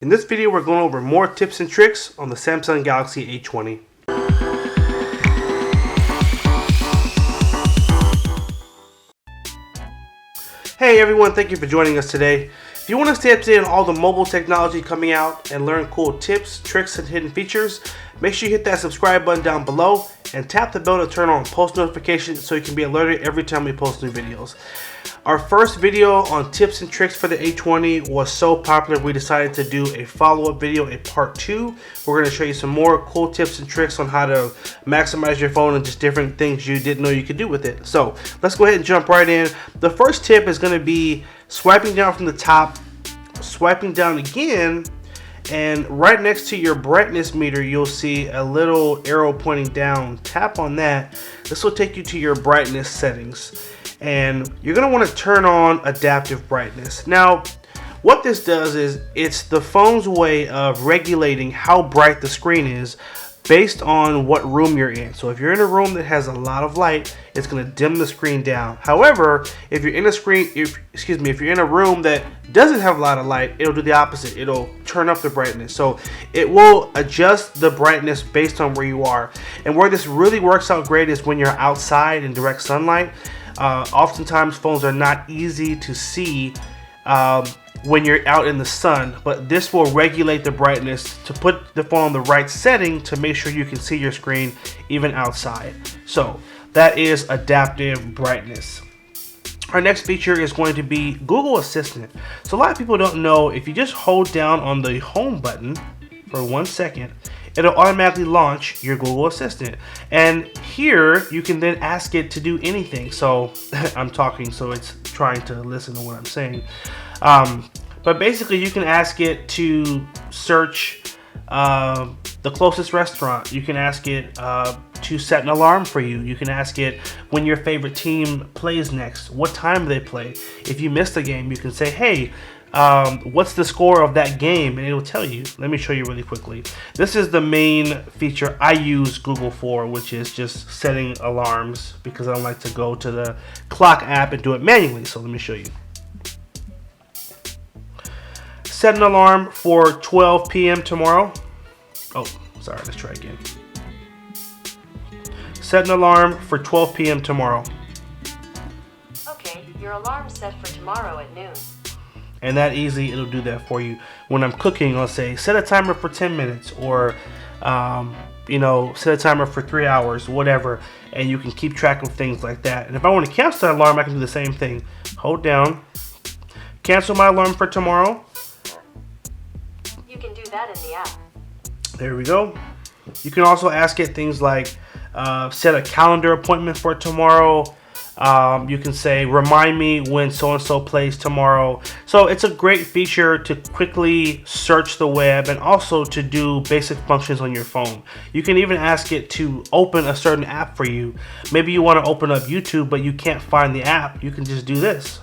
In this video, we're going over more tips and tricks on the Samsung Galaxy A20. Hey everyone, thank you for joining us today. If you want to stay up to date on all the mobile technology coming out and learn cool tips, tricks, and hidden features, make sure you hit that subscribe button down below and tap the bell to turn on post notifications so you can be alerted every time we post new videos. Our first video on tips and tricks for the A20 was so popular we decided to do a follow-up video, a part 2. We're going to show you some more cool tips and tricks on how to maximize your phone and just different things you didn't know you could do with it. So let's go ahead and jump right in. The first tip is going to be swiping down from the top, swiping down again, and right next to your brightness meter you'll see a little arrow pointing down. Tap on that. This will take you to your brightness settings, and you're going to want to turn on adaptive brightness. Now what this does is it's the phone's way of regulating how bright the screen is based on what room you're in. So if you're in a room that has a lot of light, it's going to dim the screen down. However, if you're in if you're in a room that doesn't have a lot of light, it'll do the opposite. It'll turn up the brightness. So it will adjust the brightness based on where you are. And where this really works out great is when you're outside in direct sunlight. Oftentimes phones are not easy to see when you're out in the sun, but this will regulate the brightness to put the phone on the right setting to make sure you can see your screen even outside. So that is adaptive brightness. Our next feature is going to be Google Assistant. So a lot of people don't know, if you just hold down on the home button for 1 second, it'll automatically launch your Google Assistant. And here you can then ask it to do anything. So I'm talking, so it's trying to listen to what I'm saying. But basically you can ask it to search the closest restaurant. You can ask it to set an alarm for you. You can ask it when your favorite team plays next, what time they play. If you missed a game, you can say, hey, what's the score of that game, and it'll tell you. Let me show you really quickly. This is the main feature I use Google for, which is just setting alarms, because I don't like to go to the clock app and do it manually. So let me show you. Set an alarm for 12 p.m. tomorrow. Oh, sorry, let's try again. Set an alarm for 12 p.m. tomorrow. Okay, your alarm's set for tomorrow at noon. And that easy, it'll do that for you. When I'm cooking, I'll say set a timer for 10 minutes or set a timer for 3 hours, whatever, and you can keep track of things like that. And if I want to cancel that alarm, I can do the same thing. Hold down, cancel my alarm for tomorrow. You can do that in the app. There we go. You can also ask it things like set a calendar appointment for tomorrow. You can say, remind me when so-and-so plays tomorrow. So it's a great feature to quickly search the web and also to do basic functions on your phone. You can even ask it to open a certain app for you. Maybe you want to open up YouTube, but you can't find the app. You can just do this.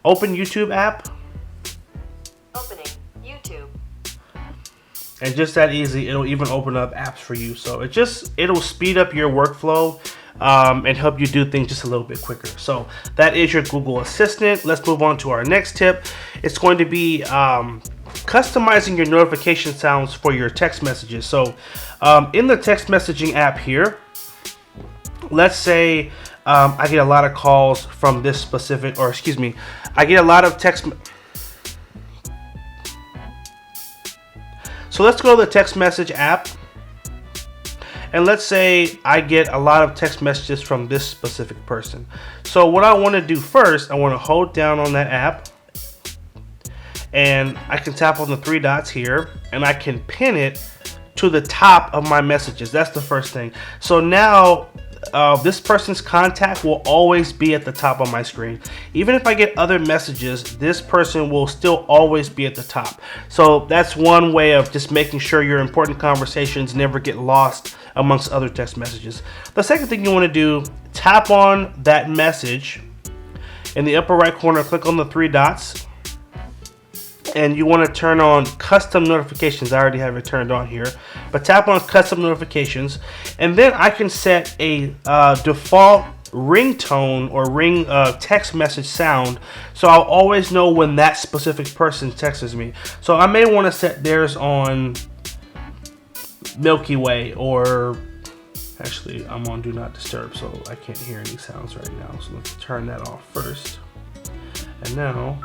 Open YouTube app. Opening YouTube. And just that easy, it'll even open up apps for you. So it'll speed up your workflow and help you do things just a little bit quicker. So that is your Google Assistant. Let's move on to our next tip. It's going to be customizing your notification sounds for your text messages. So in the text messaging app here, let's say I get a lot of calls from this specific, I get a lot of text. So let's go to the text message app. And let's say I get a lot of text messages from this specific person. So what I want to do first, I want to hold down on that app, and I can tap on the 3 dots here, and I can pin it to the top of my messages. That's the first thing. So now this person's contact will always be at the top of my screen. Even if I get other messages, this person will still always be at the top. So that's one way of just making sure your important conversations never get lost amongst other text messages. The second thing you want to do, tap on that message in the upper right corner, click on the 3 dots, and you want to turn on custom notifications. I already have it turned on here, but tap on custom notifications, and then I can set a default ringtone or ring text message sound, so I'll always know when that specific person texts me. So I may want to set theirs on Milky Way, or actually I'm on Do Not Disturb, so I can't hear any sounds right now. So let's turn that off first. And now,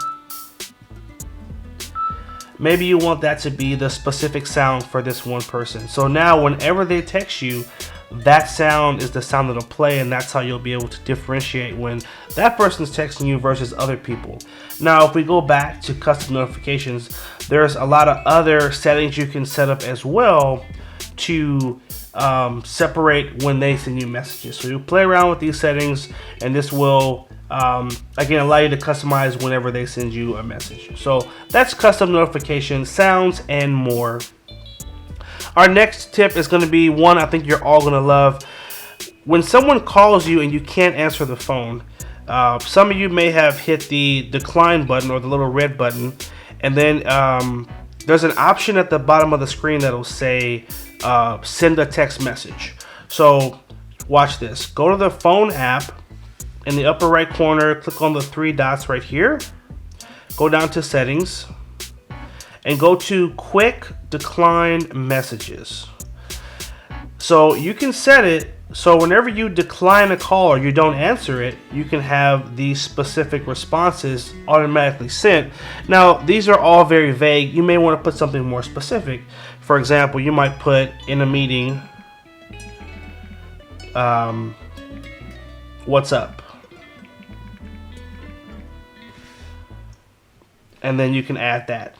maybe you want that to be the specific sound for this one person. So now whenever they text you, that sound is the sound that'll play, and that's how you'll be able to differentiate when that person's texting you versus other people. Now, if we go back to custom notifications, there's a lot of other settings you can set up as well to separate when they send you messages. So you play around with these settings, and this will again allow you to customize whenever they send you a message. So that's custom notifications, sounds, and more. Our next tip is going to be one I think you're all going to love. When someone calls you and you can't answer the phone, some of you may have hit the decline button or the little red button, and then there's an option at the bottom of the screen that'll say send a text message. So watch this. Go to the phone app. In the upper right corner, click on the three dots right here. Go down to settings and go to quick decline messages. So you can set it so whenever you decline a call or you don't answer it, you can have these specific responses automatically sent. Now, these are all very vague. You may want to put something more specific. For example, you might put in a meeting, what's up? And then you can add that.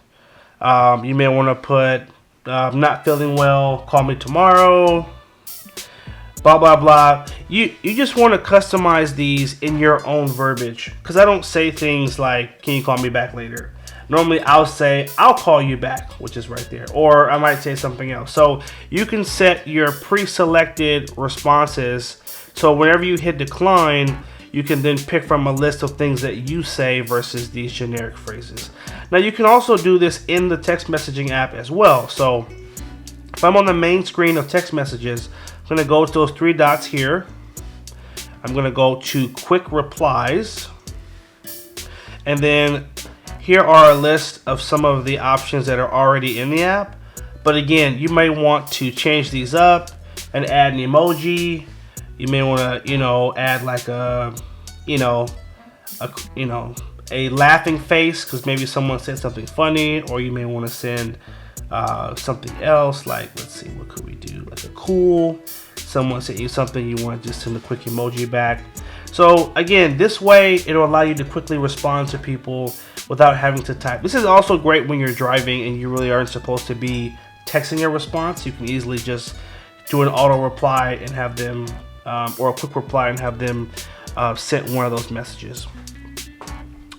You may want to put, not feeling well, call me tomorrow, blah, blah, blah. You just want to customize these in your own verbiage, because I don't say things like, can you call me back later? Normally I'll say, I'll call you back, which is right there. Or I might say something else. So you can set your pre-selected responses, so whenever you hit decline, you can then pick from a list of things that you say versus these generic phrases. Now you can also do this in the text messaging app as well. So if I'm on the main screen of text messages, I'm going to go to those three dots here. I'm going to go to quick replies. And then here are a list of some of the options that are already in the app. But again, you may want to change these up and add an emoji. You may want to, add like a laughing face, because maybe someone said something funny, or you may want to send something else, like, let's see, what could we do? Like a cool, someone sent you something, you want to just send a quick emoji back. So again, this way it'll allow you to quickly respond to people without having to type. This is also great when you're driving and you really aren't supposed to be texting a response. You can easily just do an auto reply and have them or a quick reply and have them sent one of those messages.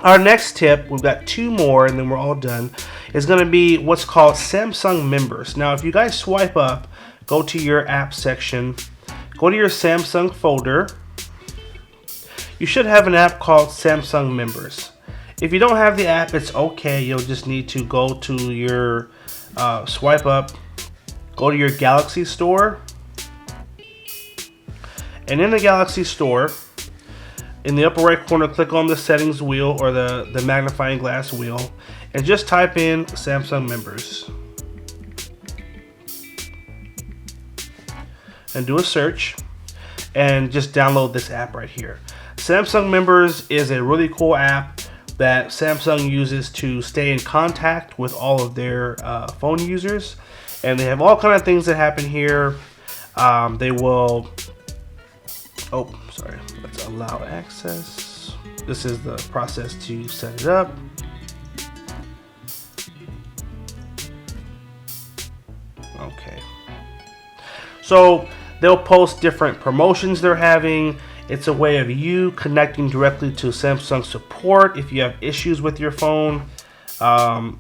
Our next tip, we've got two more and then we're all done, is going to be what's called Samsung members. Now, if you guys swipe up, go to your app section, go to your Samsung folder, you should have an app called Samsung members. If you don't have the app, it's okay. You'll just need to go to your swipe up, go to your Galaxy store. And in the Galaxy Store, in the upper right corner, click on the settings wheel or the magnifying glass wheel and just type in Samsung members. And do a search and just download this app right here. Samsung members is a really cool app that Samsung uses to stay in contact with all of their phone users. And they have all kinds of things that happen here. They will... Oh, sorry. Let's allow access. This is the process to set it up. Okay. So they'll post different promotions they're having. It's a way of you connecting directly to Samsung support if you have issues with your phone.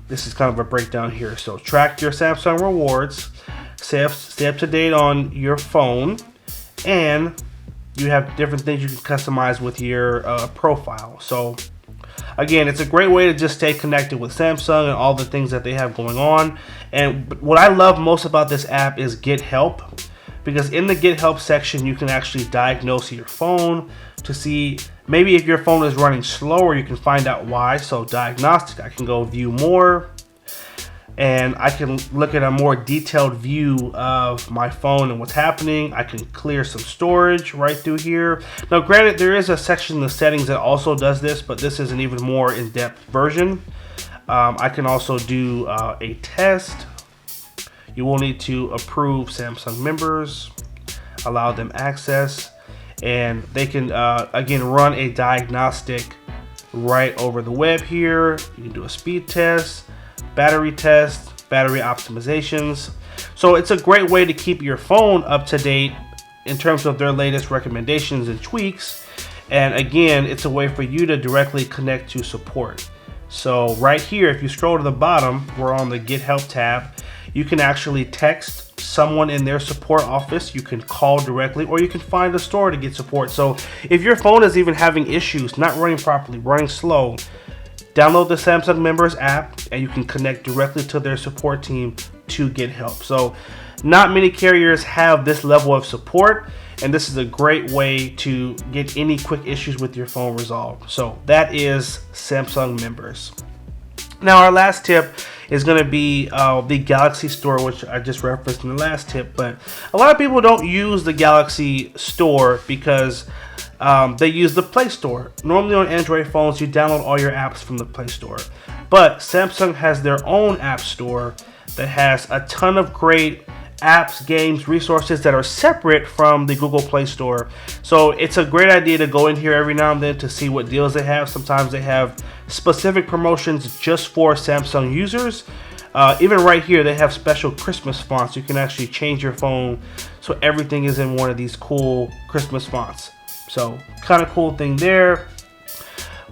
This is kind of a breakdown here. So track your Samsung rewards, stay up to date on your phone, and you have different things you can customize with your profile. So again, it's a great way to just stay connected with Samsung and all the things that they have going on. And what I love most about this app is Get Help, because in the Get Help section, you can actually diagnose your phone to see maybe if your phone is running slower, you can find out why. So diagnostic, I can go view more, and I can look at a more detailed view of my phone and what's happening. I can clear some storage right through here. Now granted, there is a section in the settings that also does this, but this is an even more in-depth version. I can also do a test. You will need to approve Samsung members, allow them access, and they can again run a diagnostic right over the web here. You can do a speed test, battery test, battery optimizations. So it's a great way to keep your phone up to date in terms of their latest recommendations and tweaks. And again, it's a way for you to directly connect to support. So right here, if you scroll to the bottom, we're on the Get Help tab. You can actually text someone in their support office. You can call directly, or you can find a store to get support. So if your phone is even having issues, not running properly, running slow, download the Samsung Members app and you can connect directly to their support team to get help. So not many carriers have this level of support, and this is a great way to get any quick issues with your phone resolved. So that is Samsung Members. Now our last tip is going to be the Galaxy Store, which I just referenced in the last tip. But a lot of people don't use the Galaxy Store because they use the Play Store. Normally on Android phones, you download all your apps from the Play Store. But Samsung has their own app store that has a ton of great apps, games, resources that are separate from the Google Play Store. So it's a great idea to go in here every now and then to see what deals they have. Sometimes they have specific promotions just for Samsung users. Even right here, they have special Christmas fonts. You can actually change your phone so everything is in one of these cool Christmas fonts. So kind of cool thing there.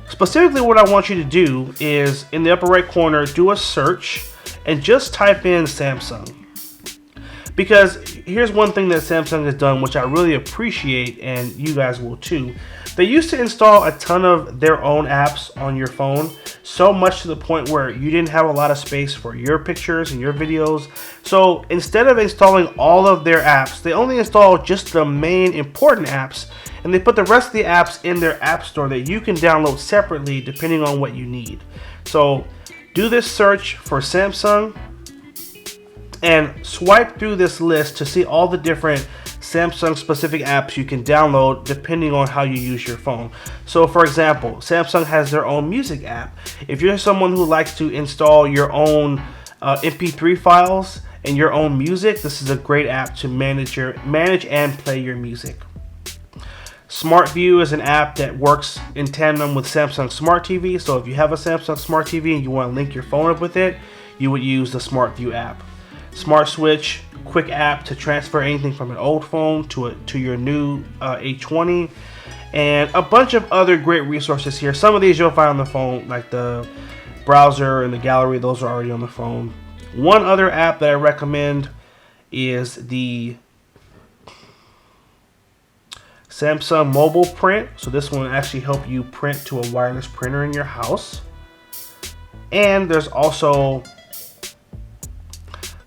Specifically, what I want you to do is in the upper right corner, do a search and just type in Samsung. Because here's one thing that Samsung has done, which I really appreciate, and you guys will too. They used to install a ton of their own apps on your phone, so much to the point where you didn't have a lot of space for your pictures and your videos. So instead of installing all of their apps, they only install just the main important apps, and they put the rest of the apps in their app store that you can download separately depending on what you need. So do this search for Samsung and swipe through this list to see all the different Samsung specific apps you can download depending on how you use your phone. So for example, Samsung has their own music app. If you're someone who likes to install your own MP3 files and your own music, this is a great app to manage and play your music. Smart View is an app that works in tandem with Samsung Smart TV. So if you have a Samsung Smart TV and you want to link your phone up with it, you would use the Smart View app. Smart Switch, quick app to transfer anything from an old phone to your new A20, and a bunch of other great resources here. Some of these you'll find on the phone, like the browser and the gallery. Those are already on the phone. One other app that I recommend is the Samsung Mobile Print. So this one will actually help you print to a wireless printer in your house. And there's also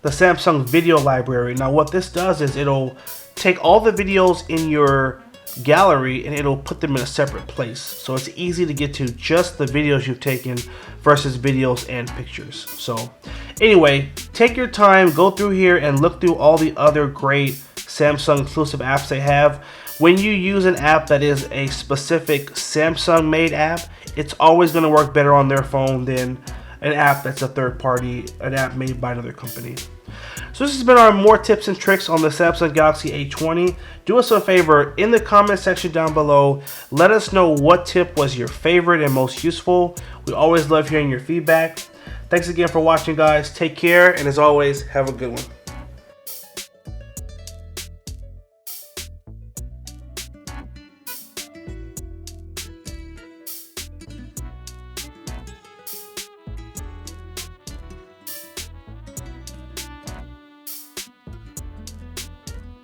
the Samsung Video Library. Now what this does is it'll take all the videos in your gallery and it'll put them in a separate place. So it's easy to get to just the videos you've taken versus videos and pictures. So anyway, take your time, go through here and look through all the other great Samsung exclusive apps they have. When you use an app that is a specific Samsung made app, it's always going to work better on their phone than an app that's a third party, an app made by another company. So this has been our more tips and tricks on the Samsung Galaxy A20. Do us a favor, in the comment section down below, let us know what tip was your favorite and most useful. We always love hearing your feedback. Thanks again for watching, guys. Take care, and as always, have a good one.